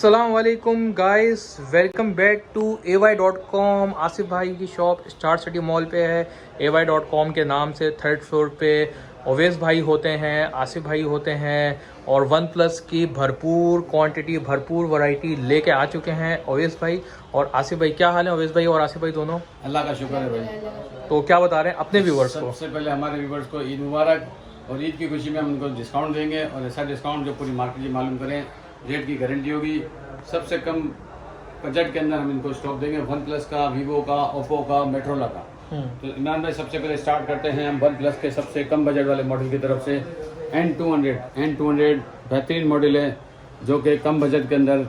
अस्सलाम वालेकुम guys, welcome back to ay.com। Asif भाई की शॉप स्टार सिटी मॉल पे है। ay.com के नाम से थर्ड फ्लोर पे ओवैस भाई होते हैं, आसिफ भाई होते हैं और वन प्लस की भरपूर क्वांटिटी, भरपूर वैरायटी लेके आ चुके हैं ओवैस भाई और आसिफ भाई। क्या हाल है ओवैस भाई और आसिफ भाई दोनों? अल्लाह का शुक्र है भाई। तो क्या बता रहे हैं अपने व्यूवर्स को? सबसे पहले हमारे व्यूवर्स को ईद मुबारक, और ईद की खुशी में हम उनको डिस्काउंट देंगे और ऐसा डिस्काउंट जो पूरी मार्केट की मालूम करें, रेट की गारंटी होगी। सबसे कम बजट के अंदर हम इनको स्टॉक देंगे, वन प्लस का, वीवो का, ओप्पो का, मेट्रोला का। तो इमरान भाई सबसे पहले स्टार्ट करते हैं हम वन प्लस के सबसे कम बजट वाले मॉडल की तरफ से। N200 बेहतरीन मॉडल है जो कि कम बजट के अंदर,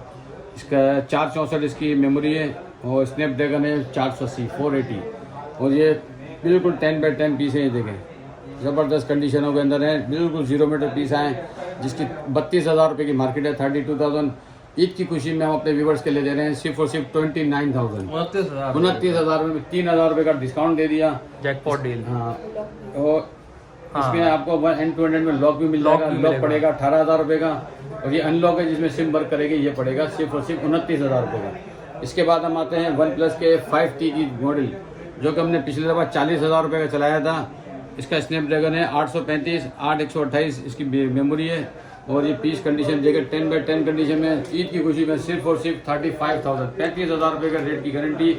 इसका 464 इसकी मेमोरी है और स्नैपड्रैगन है 480 480, और ये बिल्कुल 10x10 पीस है। ये देखें ज़बरदस्त कंडीशनों के अंदर है, बिल्कुल 0 मीटर पीस आए, जिसकी 32,000 रुपये की मार्केट है, 32,000। ईद की खुशी में हम अपने व्यूवर्स के लिए दे रहे हैं सिर्फ और सिर्फ 29,000, 29,000 में 3,000 रुपये का डिस्काउंट दे दिया, जैकपॉट डील। हाँ, और इसमें आपको N200 में लॉक भी मिल जाएगा। लॉक पड़ेगा 18,000 रुपये का, और ये अनलॉक है जिसमें सिम वर्क करेगी, ये पड़ेगा सिर्फ और सिर्फ 29,000 रुपये का। इसके बाद हम आते हैं वन प्लस के 5T की मॉडल, जो कि हमने पिछले दफा 40,000 रुपये का चलाया था। इसका स्नैपड्रैगन है 835 8/128 इसकी मेमोरी है, और ये पीस कंडीशन देकर 10x10 कंडीशन में। ईद की खुशी में सिर्फ और सिर्फ 35,000 35,000 रुपये का रेट की गारंटी,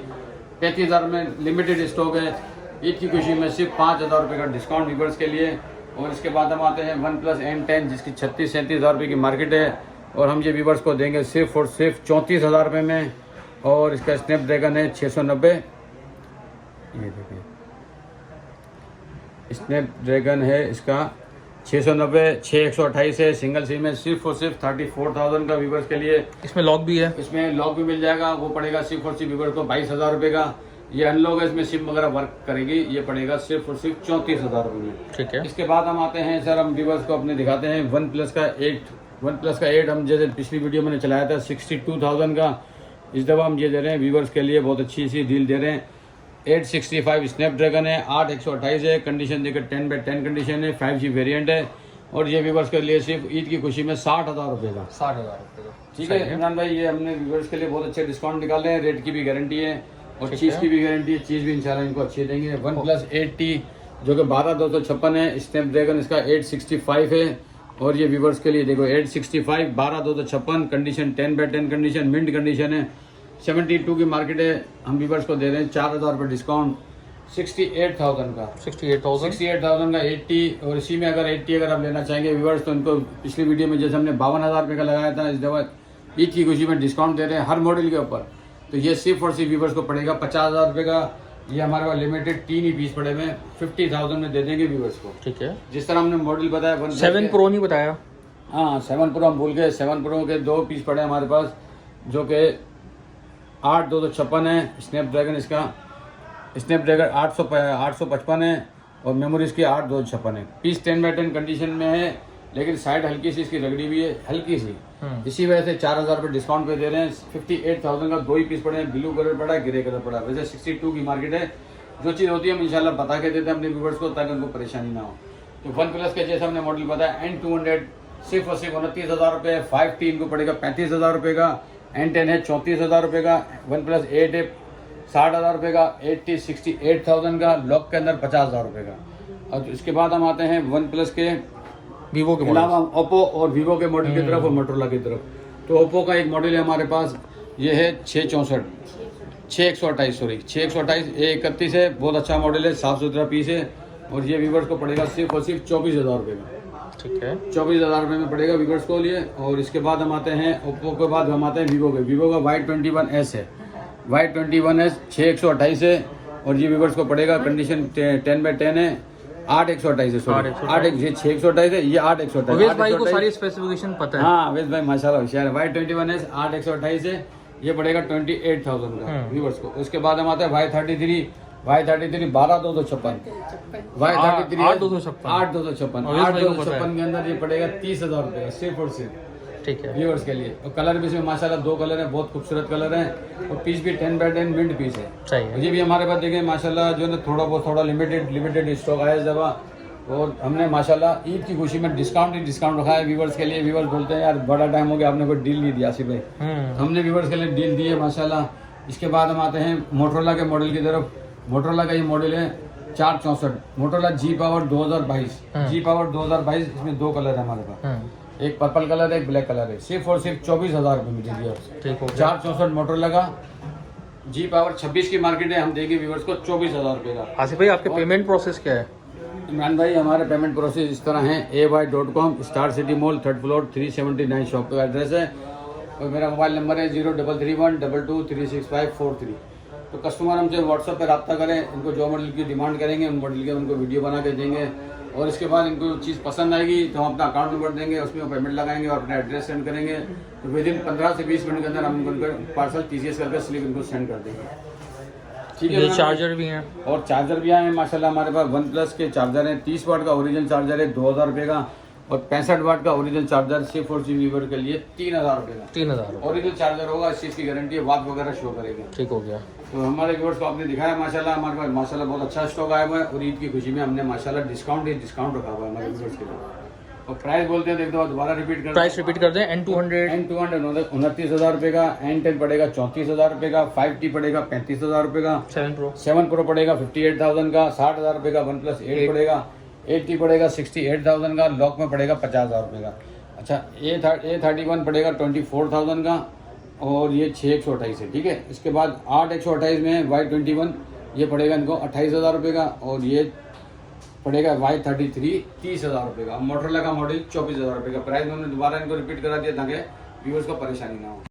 35,000 में लिमिटेड स्टॉक है। ईद की खुशी में सिर्फ 5,000 रुपये का डिस्काउंट व्यूवर्स के लिए। और इसके बाद हम आते हैं वन प्लस N10 जिसकी 36-37,000 रुपये की मार्केट है, और हम ये व्यूवर्स को देंगे सिर्फ और सिर्फ 34,000 रुपये में। और इसका स्नैपड्रैगन है 690, ये देखिए स्नैपड्रैगन है इसका 690, 6/128 है, सिंगल सिम है, सिर्फ और सिर्फ 34,000 का व्यूवर्स के लिए। इसमें लॉक भी है, इसमें लॉक भी मिल जाएगा, वो पड़ेगा सिर्फ और सिर्फ व्यूवर्स को 22,000 रुपये का। ये अनलॉक है, इसमें सिम वगैरह वर्क करेगी, ये पड़ेगा सिर्फ और सिर्फ 34,000 रुपये में। ठीक है। इसके बाद हम आते हैं सर, हम व्यूवर्स को अपने दिखाते हैं वन प्लस का 8 हम जैसे पिछली वीडियो मैंने चलाया था 62,000 का। इस दफ़ा हम ये दे रहे हैं व्यूवर्स के लिए, बहुत अच्छी सी डील दे रहे हैं। 865 स्नैपड्रैगन है, 8/128 है, कंडीशन देकर 10x10 कंडीशन है, 5G वेरिएंट है, और ये व्यूवर्स के लिए सिर्फ ईद की खुशी में 60,000 रुपये का। 60,000 रुपये का। ठीक है इमरान भाई, ये हमने व्यूवर्स के लिए बहुत अच्छे डिस्काउंट निकाले हैं, रेट की भी गारंटी है और चीज़ की भी गारंटी है। चीज़ भी इंशाल्लाह इनको अच्छी देंगे। वन प्लस 8T जो कि 12,256 है, स्नैपड्रैगन इसका 865 है, और ये व्यूवर्स के लिए देखो 865 12,256 condition 10x10 condition, mint condition है, 72 की मार्केट है। हम व्यूवर्स को दे रहे हैं 4,000 रुपये डिस्काउंट, 68,000 का। 68,000 का 80, और इसी में अगर 80 अगर आप लेना चाहेंगे व्यूवर्स, तो इनको पिछली वीडियो में जैसे हमने 52,000 रुपये का लगाया था, इस दफ़ा ईद की खुशी में डिस्काउंट दे रहे हैं हर मॉडल के ऊपर। तो ये सिर्फ और सिर्फ व्यूवर्स को पड़ेगा 50,000 रुपये का। ये हमारे पास लिमिटेड 3 ही पीस पड़े हुए हैं, 50,000 में दे देंगे व्यूवर्स को। ठीक है। जिस तरह हमने मॉडल बताया 7 प्रो नहीं बताया। हाँ 7 प्रो हम भूल गए, 7 प्रो के 2 पीस पड़े हमारे पास, जो कि 8/256 है। स्नैपड्रैगन इसका स्नैपड्रैगन 855 है, और मेमोरी इसकी 8/256 है। पीस 10x10 कंडीशन में है, लेकिन साइड हल्की सी इसकी रगड़ी हुई है, हल्की सी। इसी वजह से 4,000 रुपये डिस्काउंट पे दे रहे हैं। 58,000 का 2 ही पीस पड़े हैं, ब्लू कलर पड़ा है, ग्रे कलर पड़ा है। वैसे 62 की मार्केट है। जो चीज़ होती है हम इंशाल्लाह बता के देते हैं अपने व्यूवर्स को, ताकि उनको परेशानी ना हो। तो वन प्लस के जैसे हमने मॉडल बताया N200 सिर्फ और सिर्फ 29,000 रुपये, 5T इनको पड़ेगा 35,000 रुपये का, N10 है 34,000 रुपये का, वन प्लस 8 है 60,000 रुपये का, 8T 68,000 का, लॉक के अंदर 50,000 रुपये का। और इसके बाद हम आते हैं वन प्लस के वीवो के अलावा ओप्पो और वीवो के मॉडल की तरफ और मोटरोला की तरफ। तो ओप्पो का एक मॉडल है हमारे पास, ये है 6128 A31 है, बहुत अच्छा मॉडल है, साफ सुथरा पीस है, और ये व्यूवर्स को पड़ेगा सिर्फ और सिर्फ 24,000 रुपये का। ठीक है। 24,000 रुपये में पड़ेगा व्यूवर्स को लिए। और इसके बाद हम आते हैं ओप्पो के बाद हम आते हैं वीवो के। वीवो का Y21S है, Y21S 6/128 है, और ये व्यूवर्स को पड़ेगा कंडीशन 10x10 है, 8/128 है, सॉरी 6/128 है, ये 8/128। ओवैस भाई को सारी स्पेसिफिकेशन पता है। हाँ ओवैस भाई माशाल्लाह होशियार है। Y21S 8/128 है, ये पड़ेगा 28,000 का व्यूवर्स को। उसके बाद हम आते हैं Y33 12,256 Y33 8,256 के अंदर ये पड़ेगा 30,000 रुपये का सिर्फ और सिर्फ। ठीक है व्यूवर्स के लिए। और कलर भी इसमें माशाल्लाह 2 कलर हैं, बहुत खूबसूरत कलर हैं, और पीस भी 10x10 मिंट पीस है। सही है। ये भी हमारे पास देखें माशाल्लाह जो है थोड़ा लिमिटेड स्टॉक आया इस दफ़ा, और हमने माशाल्लाह ईद की खुशी में डिस्काउंट रखा है व्यूवर्स के लिए। व्यूवर्स बोलते हैं यार बड़ा टाइम हो गया आपने कोई डील नहीं दिया आसिफ भाई, हमने व्यूवर्स के लिए डील दी है माशाल्लाह। इसके बाद हम आते हैं मोटरोला के मॉडल की तरफ। मोटरोला का ये मॉडल है 464 मोटरोला जी पावर 2022 जी पावर 2022। इसमें 2 कलर है हमारे पास, एक पर्पल कलर है एक ब्लैक कलर है। सिर्फ और सिर्फ 24,000 रुपये में दीजिए। ठीक हो 464 मोटरोला का जी पावर 26 की मार्केट है, हम देंगे व्यूवर्स को 24,000 रुपये का। आसिफ भाई आपके पेमेंट प्रोसेस क्या है? इमरान भाई हमारे पेमेंट प्रोसेस इस तरह है। ay.com star city mall 3rd floor 379 shop का एड्रेस है और मेरा मोबाइल नंबर है 033122366543। तो कस्टमर हमसे व्हाट्सएप पे रब्ता करें, इनको जो मॉडल की डिमांड करेंगे उन मॉडल के उनको वीडियो बना के देंगे और इसके बाद इनको चीज़ पसंद आएगी तो हम अपना अकाउंट नंबर देंगे, उसमें वो पेमेंट लगाएंगे और अपना एड्रेस सेंड करेंगे। तो विद इन 15 से 20 मिनट के अंदर हम उनको पार्सल TCS करके स्लिप इनको सेंड कर देंगे। ठीक है। ये चार्जर भी हैं और चार्जर भी आए हैं माशाल्लाह। हमारे पास OnePlus के चार्जर हैं, 30 वाट का ओरिजिनल चार्जर है 2,000 रुपये का और 65 वाट का ओरिजिनल चार्जर सिर्फ और सिर्फ व्यूवर के लिए 3,000 रुपये का। 3,000 ओरिजिनल चार्जर होगा, इस चीज़ की गारंटी है, वाट वगैरह शो करेगा। ठीक हो गया। तो हमारे व्यूवर्स को आपने दिखाया माशाल्लाह, हमारे पास माशाल्लाह बहुत अच्छा स्टॉक आया हुआ है और ईद की खुशी में हमने माशाल्लाह डिस्काउंट रखा हुआ है हमारे व्यूवर्स के लिए। और प्राइस बोलते हैं, देखो दोबारा रिपीट कर प्राइस रिपीट कर दें। N200 29,000 रुपये का, N10 पड़ेगा 34,000 रुपये का, 5T पड़ेगा 35,000 रुपये का, 7 Pro पड़ेगा 58,000 का, 60,000 रुपये का, OnePlus 8 पड़ेगा, 8T पड़ेगा 68,000 का, लॉक में पड़ेगा 50,000 रुपये का। अच्छा A31 पड़ेगा 24,000 का और ये 6/128 है। ठीक है। इसके बाद 8/128 में Y21 ये पड़ेगा इनको 28,000 रुपये का और ये पड़ेगा Y33 30,000 रुपये का। मोटरोला का मॉडल 24,000 रुपये का। प्राइस मैंने दोबारा इनको रिपीट करा दिया ताकि व्यूअर्स को परेशानी ना हो।